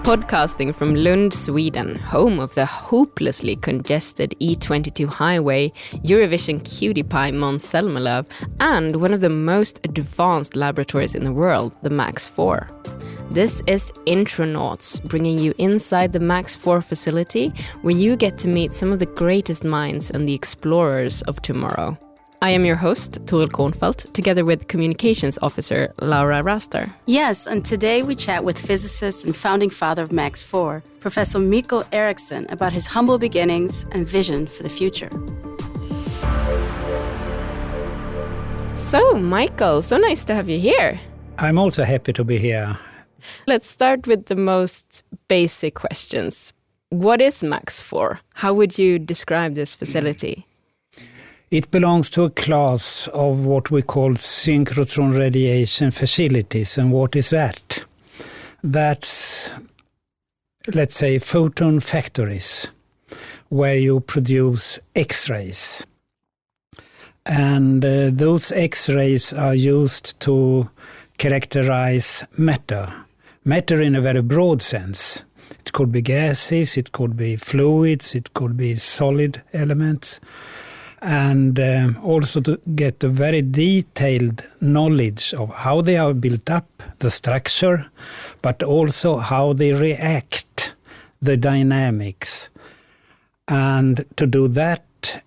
Podcasting from Lund, Sweden, home of the hopelessly congested E22 highway, Eurovision cutie-pie Måns Zelmerlöw, and one of the most advanced laboratories in the world, the Max 4. This is Intronauts, bringing you inside the Max 4 facility, where you get to meet some of the greatest minds and the explorers of tomorrow. I am your host, Toril Kornfeldt, together with Communications Officer Laura Raster. Yes, and today we chat with physicist and founding father of Max 4, Professor Mikael Eriksson, about his humble beginnings and vision for the future. So, Mikael, so nice to have you here. I'm also happy to be here. Let's start with the most basic questions. What is Max 4? How would you describe this facility? It belongs to a class of what we call synchrotron radiation facilities. And what is that? That's, let's say, photon factories where you produce X-rays. And those X-rays are used to characterize matter. Matter in a very broad sense. It could be gases, it could be fluids, it could be solid elements. And also to get a very detailed knowledge of how they are built up, the structure, but also how they react, the dynamics. And to do that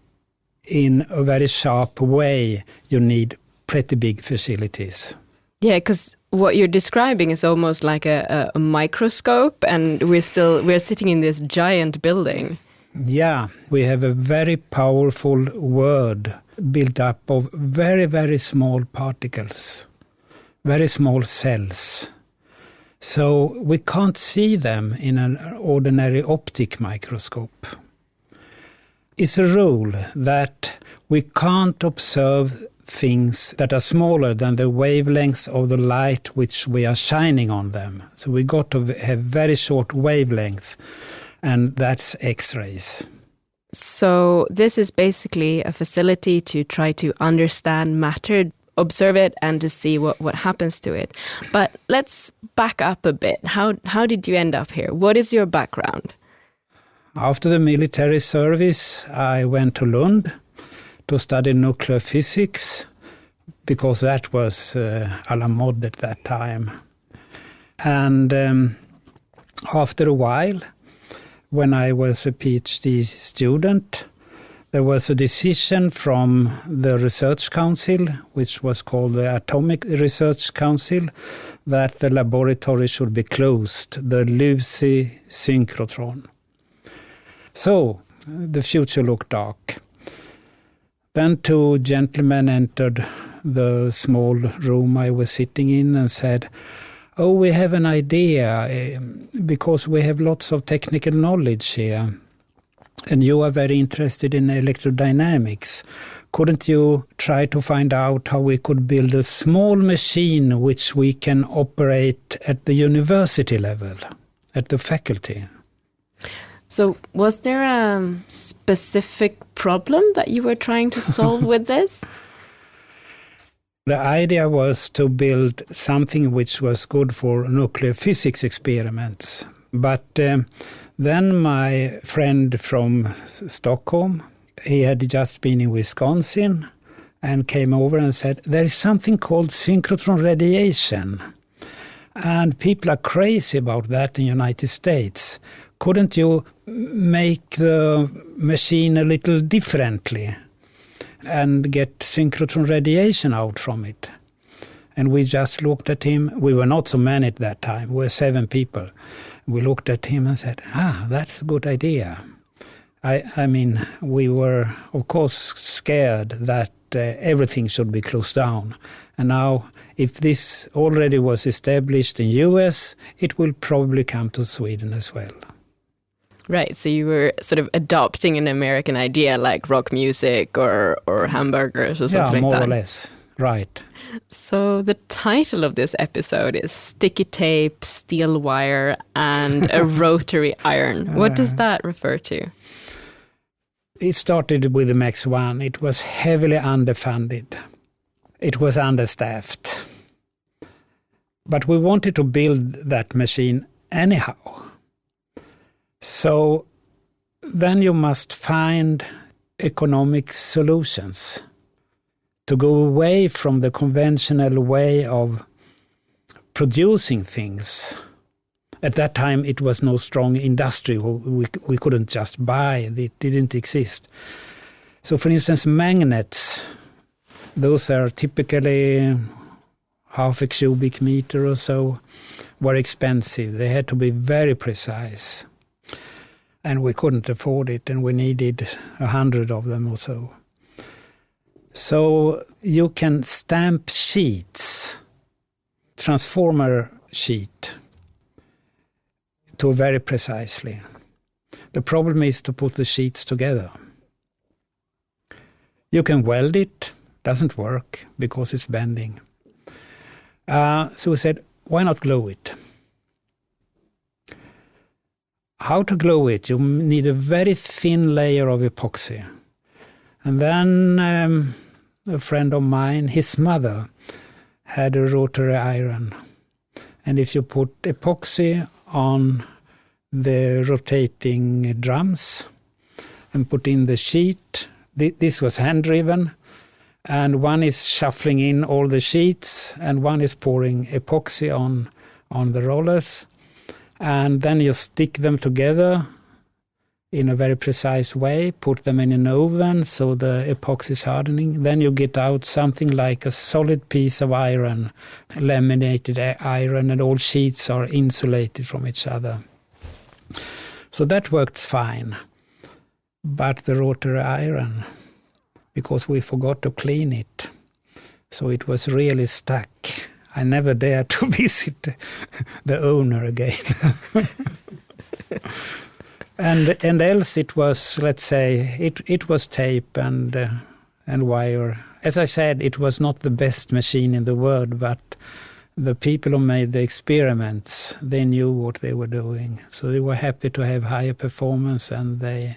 in a very sharp way, you need pretty big facilities. Yeah, because what you're describing is almost like a microscope, and we're sitting in this giant building. Yeah, we have a very powerful world built up of very, very small particles, very small cells. So we can't see them in an ordinary optic microscope. It's a rule that we can't observe things that are smaller than the wavelength of the light which we are shining on them. So we got to have very short wavelength. And that's X-rays. So this is basically a facility to try to understand matter, observe it, and to see what happens to it. But let's back up a bit. How did you end up here? What is your background? After the military service, I went to Lund to study nuclear physics, because that was à la mode at that time. And after a while, when I was a PhD student, there was a decision from the Research Council, which was called the Atomic Research Council, that the laboratory should be closed, the Lucy synchrotron. So the future looked dark. Then two gentlemen entered the small room I was sitting in and said, "Oh, we have an idea, because we have lots of technical knowledge here, and you are very interested in electrodynamics. Couldn't you try to find out how we could build a small machine which we can operate at the university level, at the faculty?" So was there a specific problem that you were trying to solve with this? The idea was to build something which was good for nuclear physics experiments. But then my friend from Stockholm, he had just been in Wisconsin and came over and said, "There is something called synchrotron radiation. And people are crazy about that in the United States. Couldn't you make the machine a little differently and get synchrotron radiation out from it?" And we just looked at him. We were not so many at that time. We were 7 people. We looked at him and said, that's a good idea. I mean, we were, of course, scared that everything should be closed down. And now, if this already was established in US, it will probably come to Sweden as well. Right, so you were sort of adopting an American idea like rock music or hamburgers or something like that. Yeah, more or less, right. So the title of this episode is Sticky Tape, Steel Wire and a Rotary Iron. What does that refer to? It started with the Max 1. It was heavily underfunded. It was understaffed. But we wanted to build that machine anyhow. So then you must find economic solutions to go away from the conventional way of producing things. At that time, it was no strong industry. We couldn't just buy. It didn't exist. So, for instance, magnets, those are typically half a cubic meter or so, were expensive. They had to be very precise. And we couldn't afford it, and we needed 100 of them or so. So you can stamp sheets, transformer sheet, to very precisely. The problem is to put the sheets together. You can weld it, doesn't work because it's bending. So we said, why not glue it? How to glue it? You need a very thin layer of epoxy. And then a friend of mine, his mother, had a rotary iron. And if you put epoxy on the rotating drums and put in the sheet, this was hand-driven, and one is shuffling in all the sheets, and one is pouring epoxy on the rollers. And then you stick them together in a very precise way, put them in an oven so the epoxy is hardening. Then you get out something like a solid piece of iron, laminated iron, and all sheets are insulated from each other. So that works fine. But the rotary iron, because we forgot to clean it, so it was really stuck. I never dared to visit the owner again. And else it was, let's say, it was tape and wire. As I said, it was not the best machine in the world, but the people who made the experiments, they knew what they were doing. So they were happy to have higher performance, and they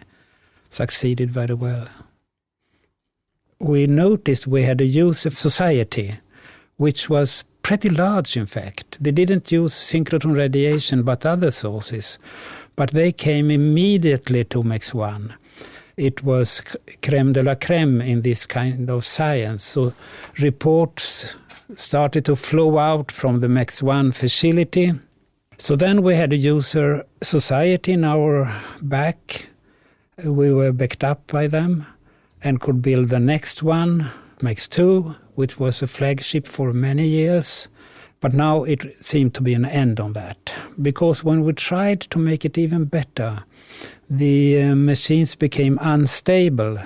succeeded very well. We noticed we had a user society, which was pretty large, in fact. They didn't use synchrotron radiation, but other sources. But they came immediately to MAX1. It was crème de la crème in this kind of science. So reports started to flow out from the MAX1 facility. So then we had a user society in our back. We were backed up by them and could build the next one, MAX2, which was a flagship for many years. But now it seemed to be an end on that, because when we tried to make it even better, the machines became unstable,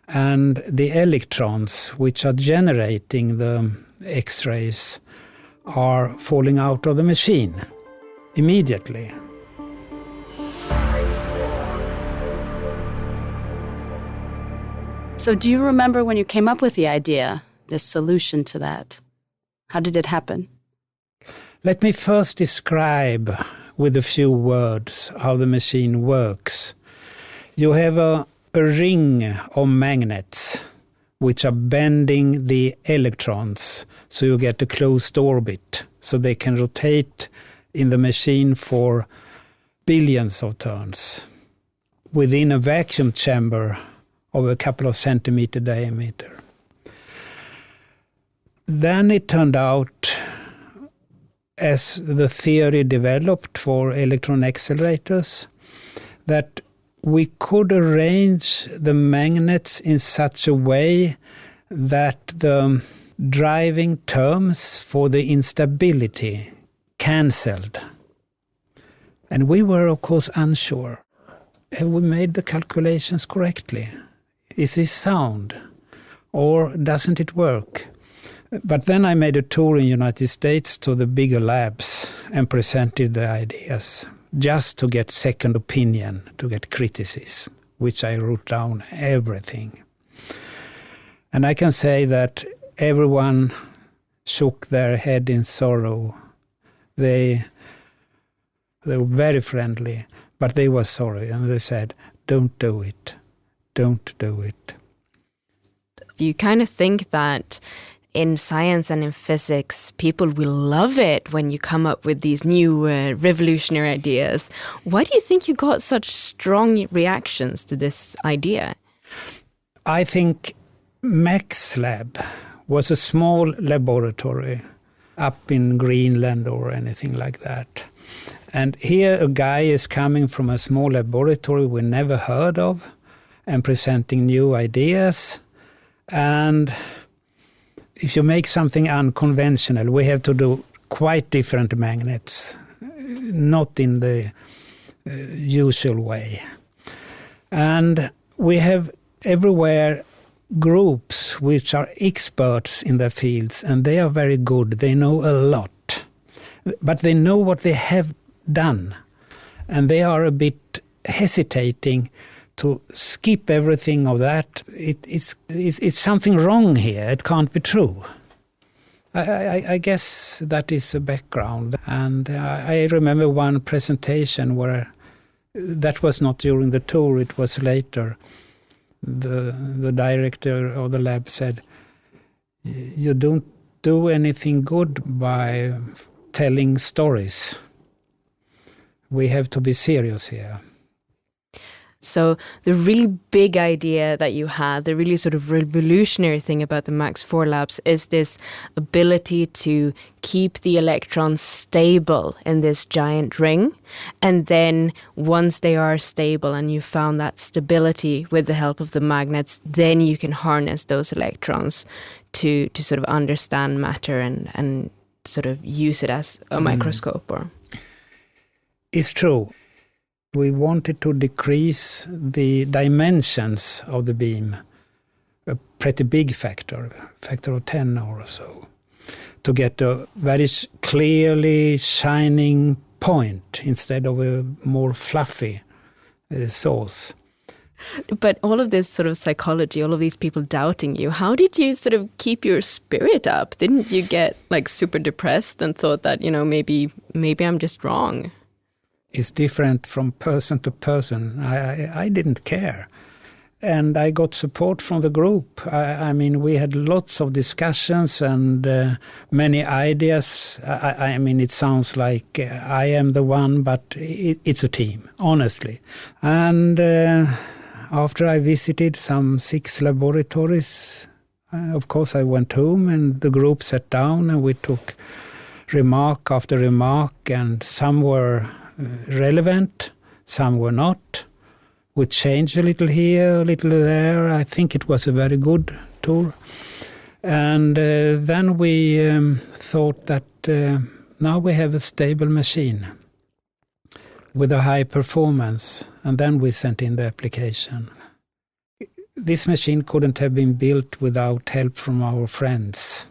and the electrons, which are generating the X-rays, are falling out of the machine immediately. So do you remember when you came up with the idea, this solution to that? How did it happen? Let me first describe with a few words how the machine works. You have a ring of magnets which are bending the electrons, so you get a closed orbit, so they can rotate in the machine for billions of turns within a vacuum chamber of a couple of centimeter diameter. Then it turned out, as the theory developed for electron accelerators, that we could arrange the magnets in such a way that the driving terms for the instability cancelled. And we were, of course, unsure. Have we made the calculations correctly? Is this sound? Or doesn't it work? But then I made a tour in the United States to the bigger labs and presented the ideas, just to get second opinion, to get criticism, which I wrote down everything. And I can say that everyone shook their head in sorrow. They were very friendly, but they were sorry, and they said, don't do it, don't do it. Do you kind of think that in science and in physics, people will love it when you come up with these new revolutionary ideas. Why do you think you got such strong reactions to this idea? I think Max Lab was a small laboratory up in Greenland or anything like that. And here a guy is coming from a small laboratory we never heard of and presenting new ideas. And if you make something unconventional, we have to do quite different magnets, not in the usual way. And we have everywhere groups which are experts in their fields, and they are very good. They know a lot, but they know what they have done, and they are a bit hesitating to skip everything of that. It's something wrong here. It can't be true. I guess that is the background. And I remember one presentation where that was not during the tour, it was later. The director of the lab said, "You don't do anything good by telling stories. We have to be serious here." So the really big idea that you had, the really sort of revolutionary thing about the Max 4 labs is this ability to keep the electrons stable in this giant ring. And then once they are stable and you found that stability with the help of the magnets, then you can harness those electrons to sort of understand matter and sort of use it as a microscope. Or It's true. We wanted to decrease the dimensions of the beam, a pretty big factor of 10 or so, to get a very clearly shining point instead of a more fluffy source. But all of this sort of psychology, all of these people doubting you, how did you sort of keep your spirit up? Didn't you get like super depressed and thought that, you know, maybe I'm just wrong? It's different from person to person. I didn't care. And I got support from the group. I mean, we had lots of discussions and many ideas. I mean, it sounds like I am the one, but it's a team, honestly. And after I visited some 6 laboratories, of course, I went home and the group sat down and we took remark after remark, and some were relevant, some were not. We changed a little here, a little there. I think it was a very good tour. And then we thought that now we have a stable machine with a high performance, and then we sent in the application. This machine couldn't have been built without help from our friends.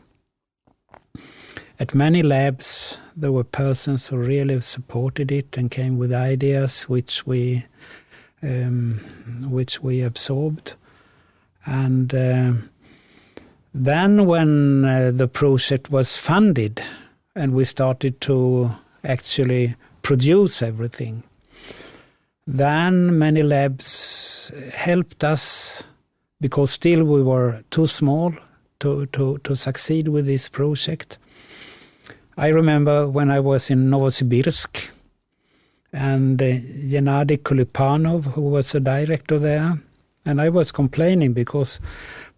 At many labs, there were persons who really supported it and came with ideas which we absorbed. And then when the project was funded and we started to actually produce everything, then many labs helped us, because still we were too small to succeed with this project. I remember when I was in Novosibirsk, and Gennady Kulipanov, who was the director there, and I was complaining because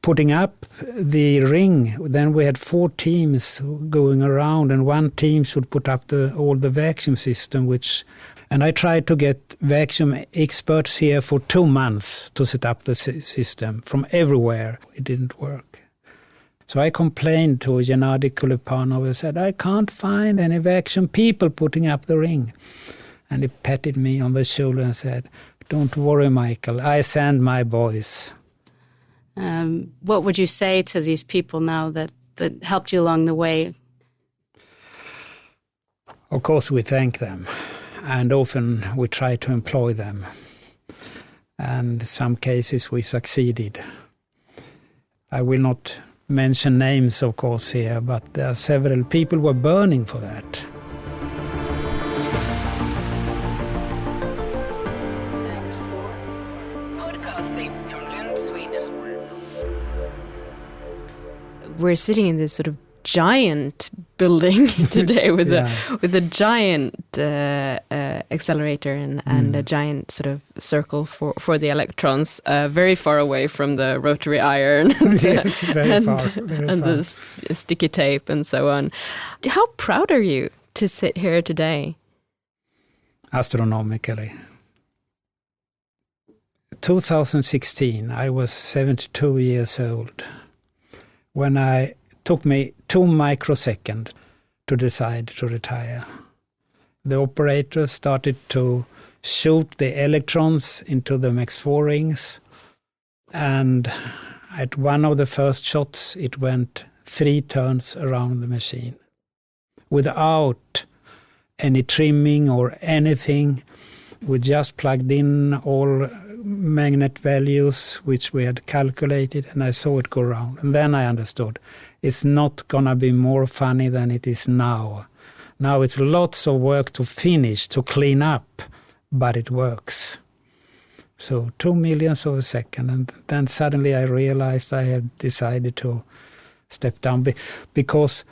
putting up the ring, then we had 4 teams going around, and one team should put up all the vacuum system, and I tried to get vacuum experts here for 2 months to set up the system from everywhere. It didn't work. So I complained to Gennady Kulipanov and said, I can't find any vacuum people putting up the ring. And he patted me on the shoulder and said, don't worry, Michael, I send my boys. What would you say to these people now that helped you along the way? Of course, we thank them. And often we try to employ them. And in some cases we succeeded. I will not mention names, of course, here, but there are several people who were burning for that. Podcasting from Lund, Sweden. we're sitting in this sort of giant building today with a giant accelerator and a giant sort of circle for the electrons, very far away from the rotary iron and, yes, very far. The sticky tape and so on. How proud are you to sit here today? Astronomically. 2016, I was 72 years old when it took me 2 microseconds to decide to retire. The operator started to shoot the electrons into the Max-4 rings, and at one of the first shots it went 3 turns around the machine without any trimming or anything. We just plugged in all magnet values which we had calculated, and I saw it go around. And then I understood it's not gonna be more funny than it is now. Now it's lots of work to finish, to clean up, but it works. So 2 millionths of a second, and then suddenly I realized I had decided to step down because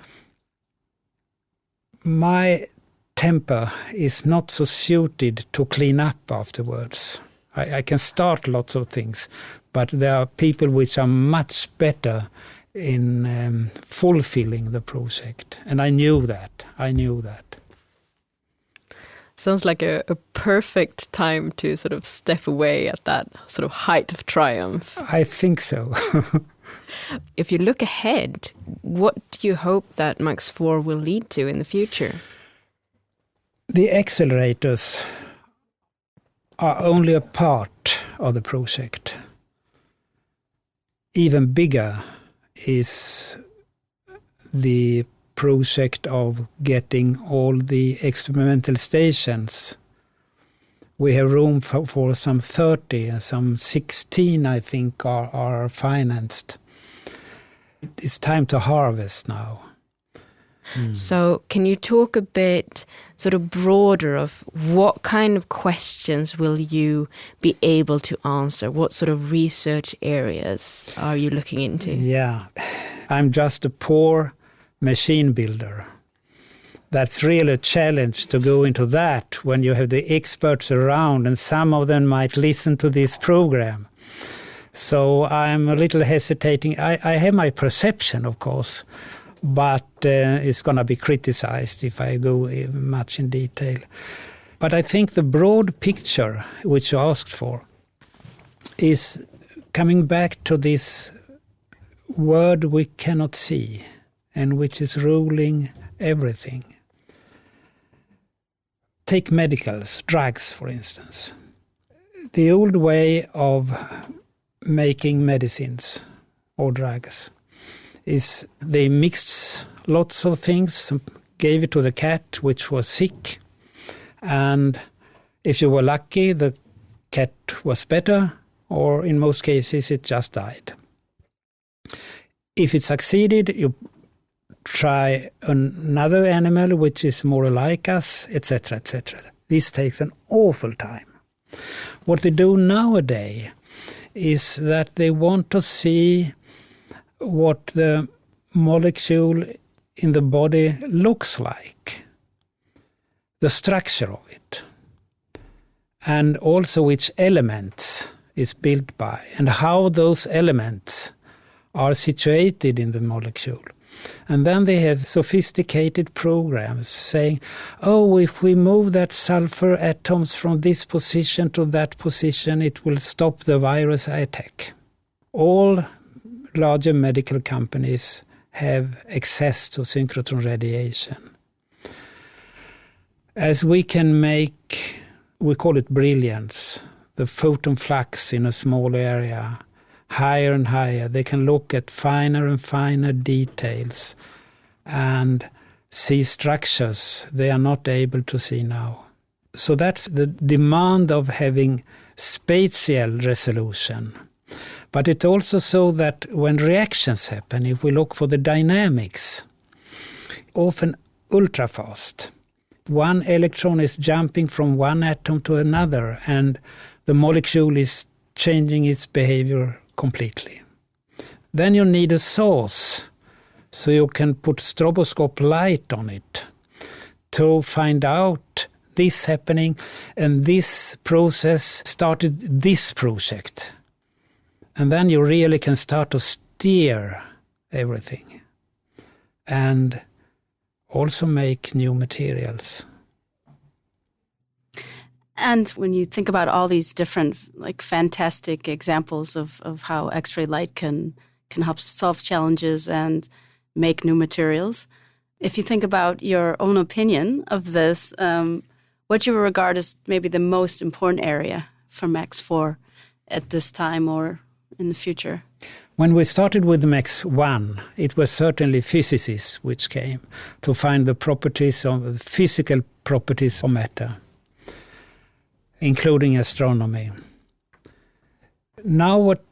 my temper is not so suited to clean up afterwards. I can start lots of things, but there are people which are much better in fulfilling the project. And I knew that. Sounds like a perfect time to sort of step away at that sort of height of triumph. I think so. If you look ahead, what do you hope that Max-4 will lead to in the future? The accelerators are only a part of the project. Even bigger is the project of getting all the experimental stations. We have room for some 30, and some 16, I think, are financed. It's time to harvest now. So can you talk a bit sort of broader of what kind of questions will you be able to answer? What sort of research areas are you looking into? Yeah, I'm just a poor machine builder. That's really a challenge to go into that when you have the experts around, and some of them might listen to this program. So I'm a little hesitating. I have my perception, of course, but it's going to be criticized if I go much in detail. But I think the broad picture which you asked for is coming back to this word we cannot see and which is ruling everything. Take medicals, drugs, for instance. The old way of making medicines or drugs is they mixed lots of things, gave it to the cat which was sick, and if you were lucky, the cat was better, or in most cases it just died. If it succeeded, you try another animal which is more like us, etc., etc. This takes an awful time. What they do nowadays is that they want to see what the molecule in the body looks like, the structure of it, and also which elements is built by, and how those elements are situated in the molecule. And then they have sophisticated programs saying, oh, if we move that sulfur atoms from this position to that position, it will stop the virus attack. All larger medical companies have access to synchrotron radiation. As we can make, we call it brilliance, the photon flux in a small area, higher and higher. They can look at finer and finer details and see structures they are not able to see now. So that's the demand of having spatial resolution. But it's also so that when reactions happen, if we look for the dynamics, often ultra fast. One electron is jumping from one atom to another, and the molecule is changing its behavior completely. Then you need a source So you can put stroboscope light on it to find out this happening, and this process started this project. And then you really can start to steer everything and also make new materials. And when you think about all these different, like, fantastic examples of how X-ray light can help solve challenges and make new materials, if you think about your own opinion of this, what you regard as maybe the most important area for Max 4 at this time or in the future? When we started with Max 1, it was certainly physicists which came to find the properties of the physical properties of matter, including astronomy. Now what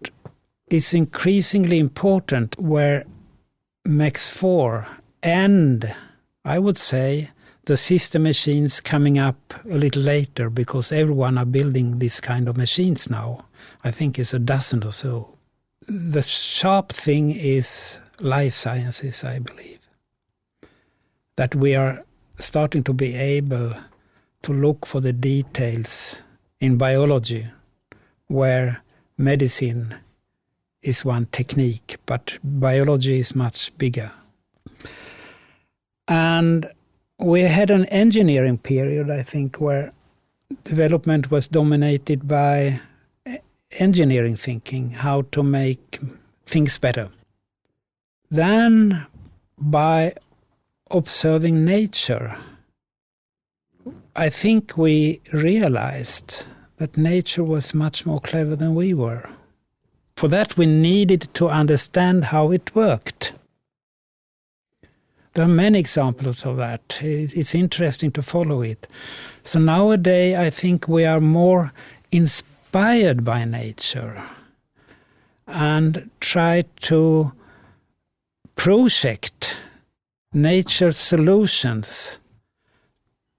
is increasingly important where Max 4 and, I would say, the system machines coming up a little later, because everyone are building this kind of machines now. I think it's a dozen or so. The sharp thing is life sciences, I believe. That we are starting to be able to look for the details in biology, where medicine is one technique, but biology is much bigger. And we had an engineering period, I think, where development was dominated by engineering thinking, how to make things better. Then, by observing nature, I think we realized that nature was much more clever than we were. For that, we needed to understand how it worked. There are many examples of that. It's interesting to follow it. So nowadays, I think we are more inspired by nature and try to project nature's solutions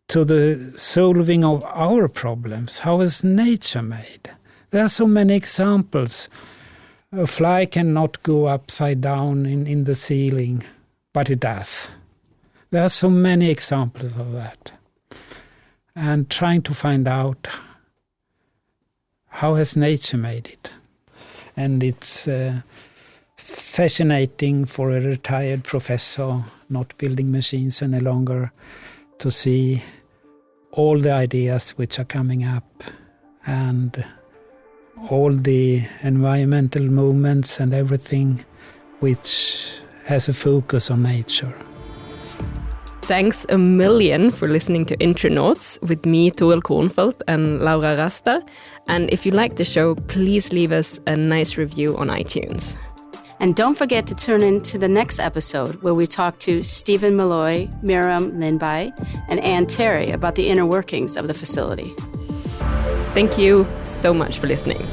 to the solving of our problems. How is nature made? There are so many examples. A fly cannot go upside down in the ceiling, but it does. There are so many examples of that. And trying to find out how has nature made it. And it's fascinating for a retired professor not building machines any longer to see all the ideas which are coming up and all the environmental movements and everything which has a focus on nature. Thanks a million for listening to Intronauts with me, Toril Kornfeldt, and Laura Rasta. And if you like the show, please leave us a nice review on iTunes. And don't forget to tune in to the next episode where we talk to Stephen Malloy, Miriam Lindby, and Ann Terry about the inner workings of the facility. Thank you so much for listening.